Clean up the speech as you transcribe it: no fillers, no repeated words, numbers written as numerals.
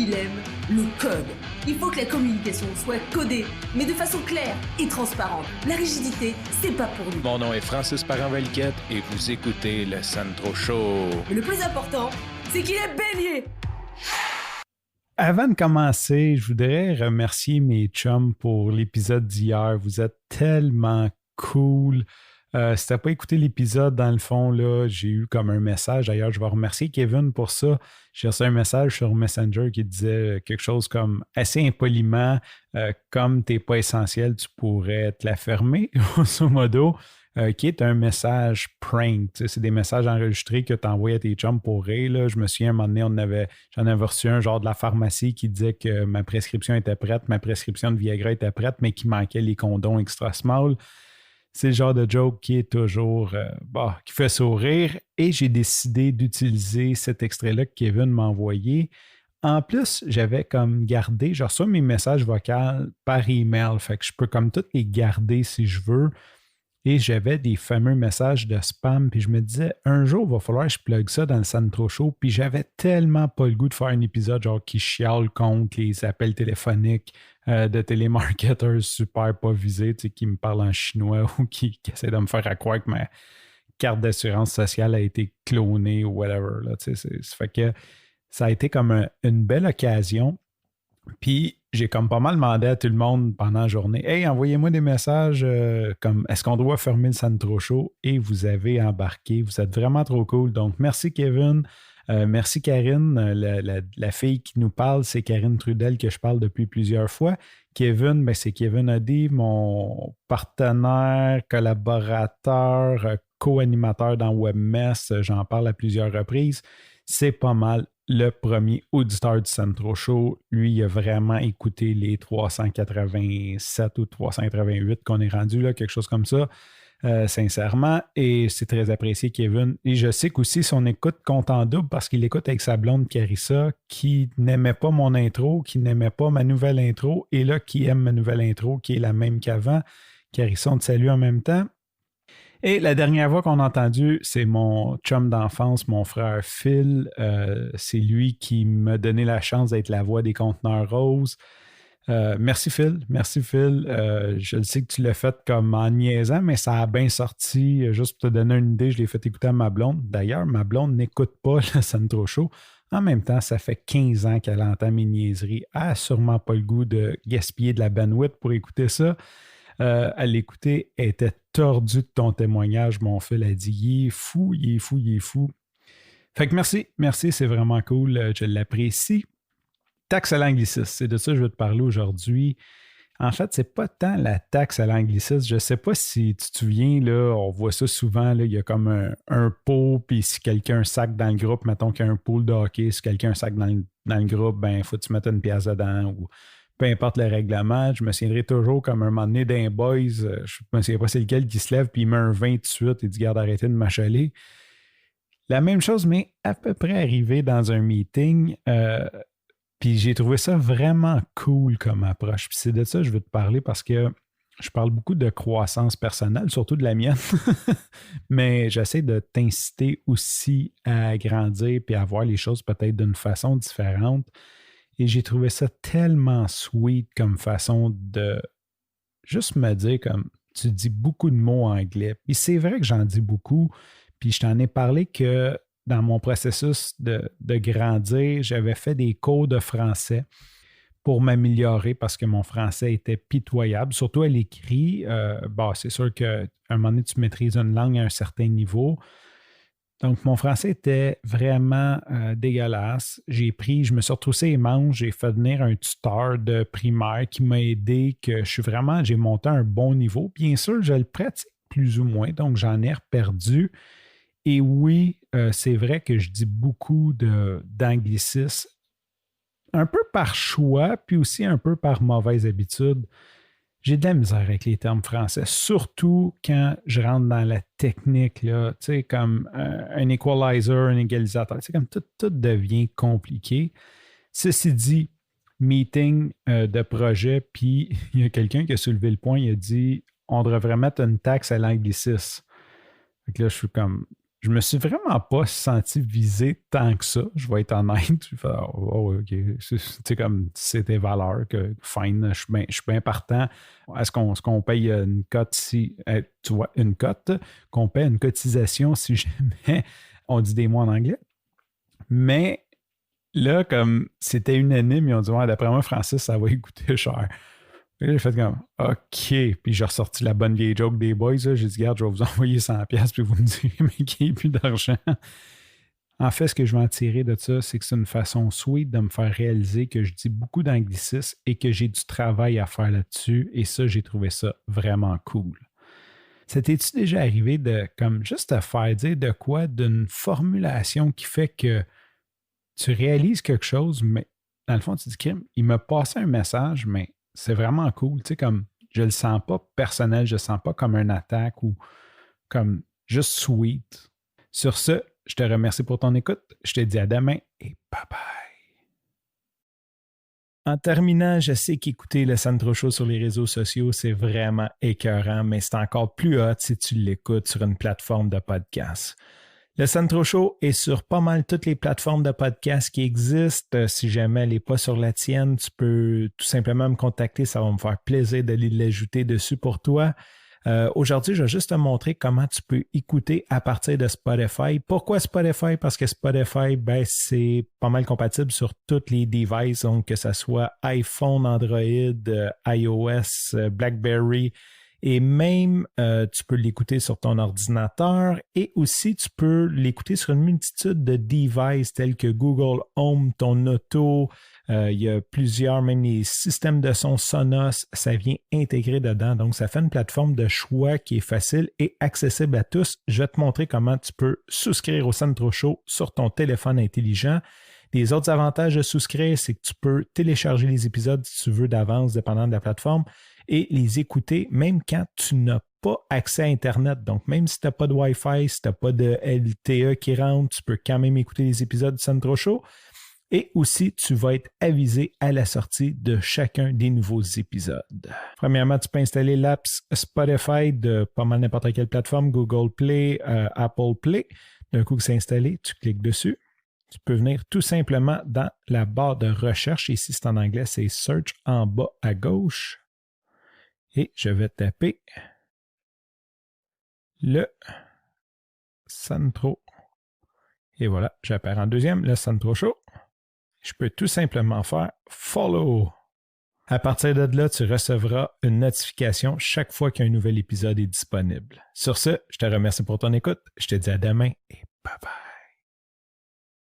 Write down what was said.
il aime le code. Il faut que la communication soit codée, mais de façon claire et transparente. La rigidité, c'est pas pour nous. Mon nom est Francis Parent-Valquette et vous écoutez le Sandro Show. Mais le plus important, c'est qu'il est bélier. Avant de commencer, je voudrais remercier mes chums pour l'épisode d'hier. Vous êtes tellement cool. Si t'as pas écouté l'épisode, dans le fond, là, j'ai eu comme un message. D'ailleurs, je vais remercier Kevin pour ça. J'ai reçu un message sur Messenger qui disait quelque chose comme assez impoliment, comme t'es pas essentiel, tu pourrais te la fermer, grosso modo, qui est un message prank. C'est des messages enregistrés que tu envoies à tes chums pour rire. Là. Je me souviens, à un moment donné, j'en avais reçu un genre de la pharmacie qui disait que ma prescription était prête, ma prescription de Viagra était prête, mais qu'il manquait les condoms extra small. C'est le genre de joke qui est toujours, qui fait sourire. Et j'ai décidé d'utiliser cet extrait-là que Kevin m'a envoyé. En plus, j'avais comme gardé, je reçois mes messages vocaux par email. Fait que je peux comme tous les garder si je veux. Et j'avais des fameux messages de spam. Puis je me disais, un jour, il va falloir que je plug ça dans le Sandro Show. Puis j'avais tellement pas le goût de faire un épisode genre qui chiale contre les appels téléphoniques de télémarketeurs super pas visés, qui me parlent en chinois ou qui essaient de me faire croire que ma carte d'assurance sociale a été clonée ou whatever. Là, ça fait que ça a été comme une belle occasion. Puis j'ai comme pas mal demandé à tout le monde pendant la journée, « Hey, envoyez-moi des messages comme « Est-ce qu'on doit fermer le Sandro Show? » Et vous avez embarqué. Vous êtes vraiment trop cool. Donc, merci Kevin. Merci Karine. La fille qui nous parle, c'est Karine Trudel que je parle depuis plusieurs fois. Kevin, c'est Kevin Oddy, mon partenaire, collaborateur, co-animateur dans WebMess. J'en parle à plusieurs reprises. C'est pas mal le premier auditeur du Sandro Show. Lui, il a vraiment écouté les 387 ou 388 qu'on est rendu, là, quelque chose comme ça, sincèrement. Et c'est très apprécié, Kevin. Et je sais qu'aussi son écoute compte en double parce qu'il écoute avec sa blonde Carissa, qui n'aimait pas mon intro, qui n'aimait pas ma nouvelle intro, et là, qui aime ma nouvelle intro, qui est la même qu'avant. Carissa, on te salue en même temps. Et la dernière voix qu'on a entendue, c'est mon chum d'enfance, mon frère Phil. C'est lui qui m'a donné la chance d'être la voix des Conteneurs Roses. Merci Phil, merci Phil. Je le sais que tu l'as fait comme en niaisant, mais ça a bien sorti. Juste pour te donner une idée, je l'ai fait écouter à ma blonde. D'ailleurs, ma blonde n'écoute pas le Sandro Show. En même temps, ça fait 15 ans qu'elle entend mes niaiseries. Elle n'a sûrement pas le goût de gaspiller de la bandwidth pour écouter ça. À l'écouter, elle était tordue de ton témoignage. Mon Phil a dit, il est fou, il est fou, il est fou. Fait que merci, c'est vraiment cool, je l'apprécie. Taxe à l'anglicisme, c'est de ça que je veux te parler aujourd'hui. En fait, c'est pas tant la taxe à l'anglicisme. Je sais pas si tu te souviens, là, on voit ça souvent, là, il y a comme un pot, puis si quelqu'un sac dans le groupe, mettons qu'il y a un pool de hockey, si quelqu'un sac dans le groupe, ben il faut que tu mettes une pièce dedans ou peu importe le règlement. Je me souviendrai toujours comme un moment donné d'un boys, je me souviens pas c'est lequel qui se lève puis il met un 20 tout de suite et dit garde arrêtez de m'achaler. La même chose, mais à peu près arrivé dans un meeting. Puis j'ai trouvé ça vraiment cool comme approche. Puis c'est de ça que je veux te parler parce que je parle beaucoup de croissance personnelle, surtout de la mienne, mais j'essaie de t'inciter aussi à grandir puis à voir les choses peut-être d'une façon différente. Et j'ai trouvé ça tellement sweet comme façon de juste me dire comme tu dis beaucoup de mots anglais. Puis c'est vrai que j'en dis beaucoup. Puis je t'en ai parlé que dans mon processus de grandir, j'avais fait des cours de français pour m'améliorer parce que mon français était pitoyable, surtout à l'écrit. C'est sûr qu'à un moment donné, tu maîtrises une langue à un certain niveau. Donc, mon français était vraiment dégueulasse. Je me suis retroussé les manches, j'ai fait venir un tuteur de primaire qui m'a aidé, j'ai monté à un bon niveau. Bien sûr, je le pratique plus ou moins, donc j'en ai perdu. Et oui, c'est vrai que je dis beaucoup d'anglicisme, un peu par choix, puis aussi un peu par mauvaise habitude. J'ai de la misère avec les termes français, surtout quand je rentre dans la technique, là, tu sais, comme un equalizer, un égalisateur. C'est comme tout devient compliqué. Ceci dit, meeting de projet, puis il y a quelqu'un qui a soulevé le point, il a dit on devrait mettre une taxe à l'anglicisme. Fait que là, je suis comme je me suis vraiment pas senti visé tant que ça, je vais être honnête. Je fais, oh, OK, c'est comme c'est tes valeurs, que fine, je suis bien partant. Est-ce qu'on paye une cote si, tu vois, une cote, qu'on paye une cotisation si jamais on dit des mots en anglais? Mais là, comme c'était unanime, ils ont dit, ouais, d'après moi, Francis, ça va y coûter cher. Et là, j'ai fait comme, OK. Puis j'ai ressorti la bonne vieille joke des boys. Là. J'ai dit, regarde, je vais vous envoyer 100$, puis vous me direz, mais qu'il n'y ait plus d'argent. En fait, ce que je vais en tirer de ça, c'est que c'est une façon sweet de me faire réaliser que je dis beaucoup d'anglicisme et que j'ai du travail à faire là-dessus. Et ça, j'ai trouvé ça vraiment cool. Ça t'es-tu déjà arrivé de, comme, juste te faire dire de quoi, d'une formulation qui fait que tu réalises quelque chose, mais dans le fond, tu dis, Kim, il m'a passé un message, mais c'est vraiment cool. Tu sais, comme je le sens pas personnel, je le sens pas comme une attaque ou comme juste sweet. Sur ce, je te remercie pour ton écoute. Je te dis à demain et bye bye. En terminant, je sais qu'écouter le Sandro Show sur les réseaux sociaux, c'est vraiment écœurant, mais c'est encore plus hot si tu l'écoutes sur une plateforme de podcast. Le Sandro Show est sur pas mal toutes les plateformes de podcast qui existent. Si jamais elle n'est pas sur la tienne, tu peux tout simplement me contacter. Ça va me faire plaisir d'aller l'ajouter dessus pour toi. Aujourd'hui, je vais juste te montrer comment tu peux écouter à partir de Spotify. Pourquoi Spotify? Parce que Spotify, c'est pas mal compatible sur tous les devices, donc que ce soit iPhone, Android, iOS, BlackBerry. Et même, tu peux l'écouter sur ton ordinateur et aussi tu peux l'écouter sur une multitude de devices tels que Google Home, ton auto. Il y a plusieurs, même les systèmes de son Sonos, ça vient intégrer dedans. Donc, ça fait une plateforme de choix qui est facile et accessible à tous. Je vais te montrer comment tu peux souscrire au Sandro Show sur ton téléphone intelligent. Les autres avantages de souscrire, c'est que tu peux télécharger les épisodes si tu veux d'avance, dépendant de la plateforme, et les écouter même quand tu n'as pas accès à Internet. Donc, même si tu n'as pas de Wi-Fi, si tu n'as pas de LTE qui rentre, tu peux quand même écouter les épisodes du Sandro Show. Et aussi, tu vas être avisé à la sortie de chacun des nouveaux épisodes. Premièrement, tu peux installer l'app Spotify de pas mal n'importe quelle plateforme, Google Play, Apple Play. D'un coup que c'est installé, tu cliques dessus. Tu peux venir tout simplement dans la barre de recherche. Ici, c'est en anglais, c'est Search en bas à gauche. Et je vais taper le Sandro. Et voilà, j'appelle en deuxième le Sandro Show. Je peux tout simplement faire Follow. À partir de là, tu recevras une notification chaque fois qu'un nouvel épisode est disponible. Sur ce, je te remercie pour ton écoute. Je te dis à demain et bye bye.